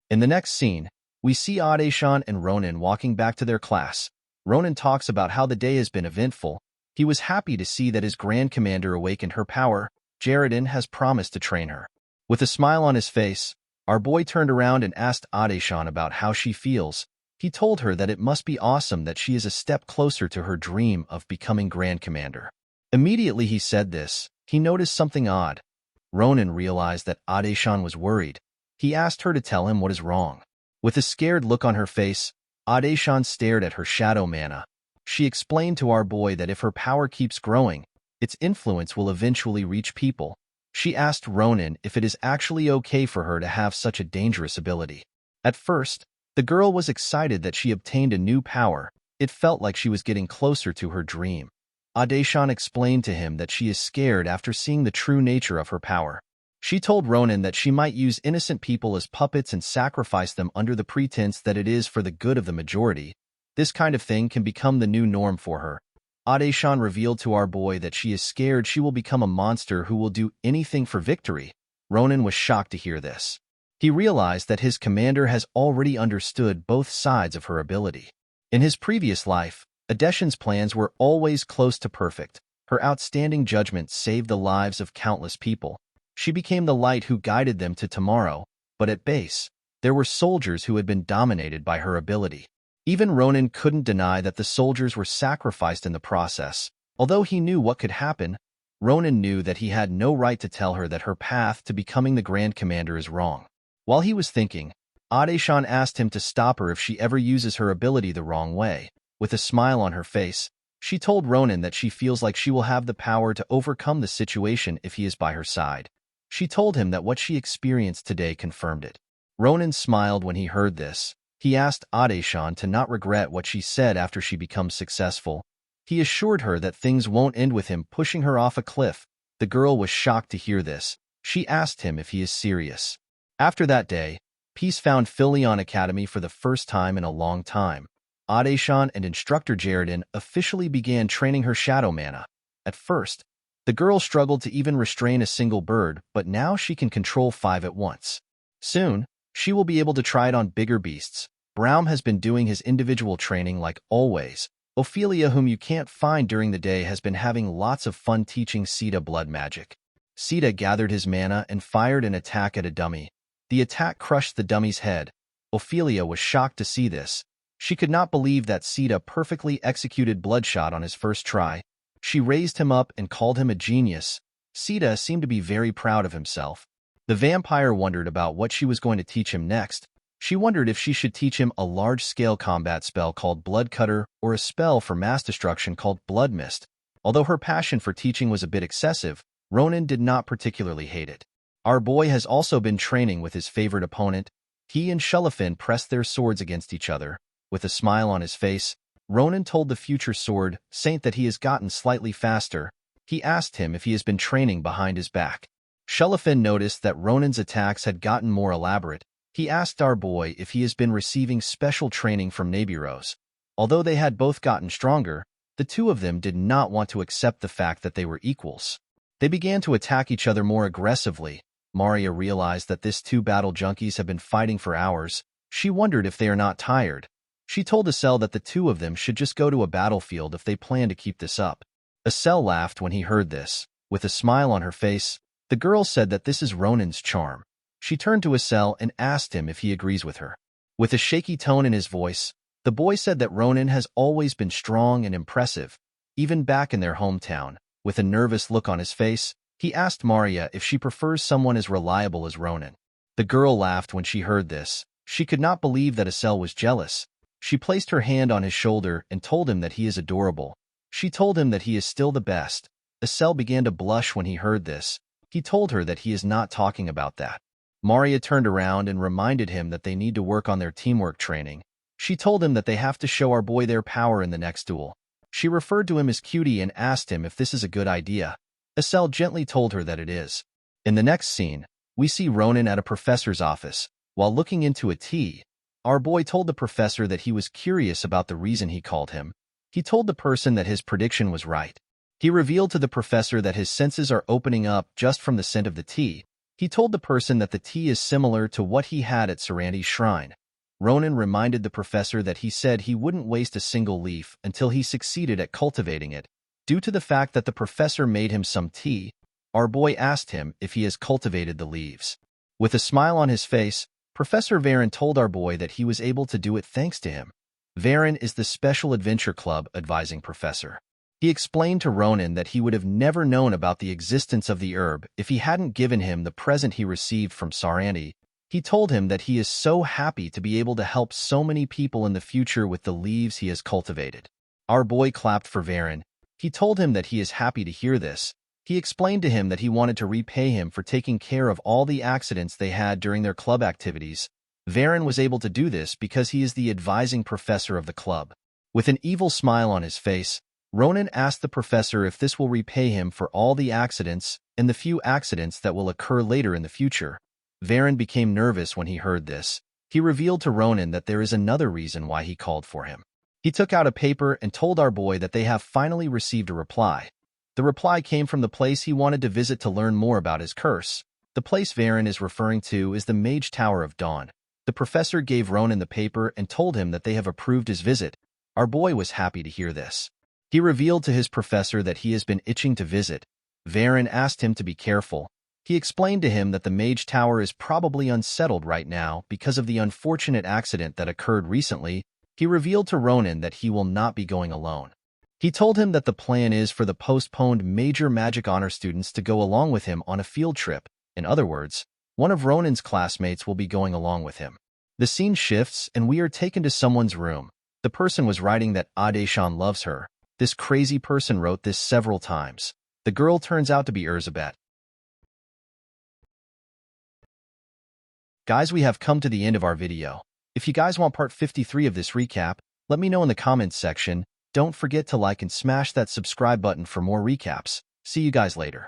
In the next scene, we see Adan and Ronan walking back to their class. Ronan talks about how the day has been eventful. He was happy to see that his Grand Commander awakened her power. Adan has promised to train her. With a smile on his face, our boy turned around and asked Adan about how she feels. He told her that it must be awesome that she is a step closer to her dream of becoming Grand Commander. Immediately he said this, he noticed something odd. Ronan realized that Adan was worried. He asked her to tell him what is wrong. With a scared look on her face, Adan stared at her shadow mana. She explained to our boy that if her power keeps growing, its influence will eventually reach people. She asked Ronan if it is actually okay for her to have such a dangerous ability. At first, the girl was excited that she obtained a new power. It felt like she was getting closer to her dream. Adan explained to him that she is scared after seeing the true nature of her power. She told Ronan that she might use innocent people as puppets and sacrifice them under the pretense that it is for the good of the majority. This kind of thing can become the new norm for her. Adan revealed to our boy that she is scared she will become a monster who will do anything for victory. Ronan was shocked to hear this. He realized that his commander has already understood both sides of her ability. In his previous life, Adan's plans were always close to perfect. Her outstanding judgment saved the lives of countless people. She became the light who guided them to tomorrow, but at base, there were soldiers who had been dominated by her ability. Even Ronan couldn't deny that the soldiers were sacrificed in the process. Although he knew what could happen, Ronan knew that he had no right to tell her that her path to becoming the Grand Commander is wrong. While he was thinking, Adan asked him to stop her if she ever uses her ability the wrong way. With a smile on her face, she told Ronan that she feels like she will have the power to overcome the situation if he is by her side. She told him that what she experienced today confirmed it. Ronan smiled when he heard this. He asked Adan to not regret what she said after she becomes successful. He assured her that things won't end with him pushing her off a cliff. The girl was shocked to hear this. She asked him if he is serious. After that day, Peace found Philion Academy for the first time in a long time. Adan and instructor Adan officially began training her shadow mana. At first, the girl struggled to even restrain a single bird, but now she can control 5 at once. Soon, she will be able to try it on bigger beasts. Braum has been doing his individual training like always. Ophelia, whom you can't find during the day, has been having lots of fun teaching Sita blood magic. Sita gathered his mana and fired an attack at a dummy. The attack crushed the dummy's head. Ophelia was shocked to see this. She could not believe that Sita perfectly executed Bloodshot on his first try. She raised him up and called him a genius. Sita seemed to be very proud of himself. The vampire wondered about what she was going to teach him next. She wondered if she should teach him a large-scale combat spell called Blood Cutter or a spell for mass destruction called Blood Mist. Although her passion for teaching was a bit excessive, Ronan did not particularly hate it. Our boy has also been training with his favorite opponent. He and Shelifin pressed their swords against each other. With a smile on his face, Ronan told the future sword saint that he has gotten slightly faster. He asked him if he has been training behind his back. Shelifin noticed that Ronan's attacks had gotten more elaborate. He asked our boy if he has been receiving special training from Neburos. Although they had both gotten stronger, the two of them did not want to accept the fact that they were equals. They began to attack each other more aggressively. Maria realized that these two battle junkies have been fighting for hours. She wondered if they are not tired. She told Estelle that the two of them should just go to a battlefield if they plan to keep this up. Estelle laughed when he heard this. With a smile on her face, the girl said that this is Ronan's charm. She turned to Estelle and asked him if he agrees with her. With a shaky tone in his voice, the boy said that Ronan has always been strong and impressive, even back in their hometown. With a nervous look on his face, he asked Maria if she prefers someone as reliable as Ronan. The girl laughed when she heard this. She could not believe that Estelle was jealous. She placed her hand on his shoulder and told him that he is adorable. She told him that he is still the best. Estelle began to blush when he heard this. He told her that he is not talking about that. Maria turned around and reminded him that they need to work on their teamwork training. She told him that they have to show our boy their power in the next duel. She referred to him as Cutie and asked him if this is a good idea. Estelle gently told her that it is. In the next scene, we see Ronan at a professor's office. While looking into a tea, our boy told the professor that he was curious about the reason he called him. He told the person that his prediction was right. He revealed to the professor that his senses are opening up just from the scent of the tea. He told the person that the tea is similar to what he had at Saranti's shrine. Ronan reminded the professor that he said he wouldn't waste a single leaf until he succeeded at cultivating it. Due to the fact that the professor made him some tea, our boy asked him if he has cultivated the leaves. With a smile on his face, Professor Varen told our boy that he was able to do it thanks to him. Varen is the Special Adventure Club advising professor. He explained to Ronan that he would have never known about the existence of the herb if he hadn't given him the present he received from Saranti. He told him that he is so happy to be able to help so many people in the future with the leaves he has cultivated. Our boy clapped for Varen. He told him that he is happy to hear this. He explained to him that he wanted to repay him for taking care of all the accidents they had during their club activities. Varen was able to do this because he is the advising professor of the club. With an evil smile on his face, Ronan asked the professor if this will repay him for all the accidents and the few accidents that will occur later in the future. Varen became nervous when he heard this. He revealed to Ronan that there is another reason why he called for him. He took out a paper and told our boy that they have finally received a reply. The reply came from the place he wanted to visit to learn more about his curse. The place Varen is referring to is the Mage Tower of Dawn. The professor gave Ronan the paper and told him that they have approved his visit. Our boy was happy to hear this. He revealed to his professor that he has been itching to visit. Varen asked him to be careful. He explained to him that the Mage Tower is probably unsettled right now because of the unfortunate accident that occurred recently. He revealed to Ronan that he will not be going alone. He told him that the plan is for the postponed major magic honor students to go along with him on a field trip. In other words, one of Ronan's classmates will be going along with him. The scene shifts and we are taken to someone's room. The person was writing that Adan loves her. This crazy person wrote this several times. The girl turns out to be Elizabeth. Guys, we have come to the end of our video. If you guys want part 53 of this recap, let me know in the comments section. Don't forget to like and smash that subscribe button for more recaps. See you guys later.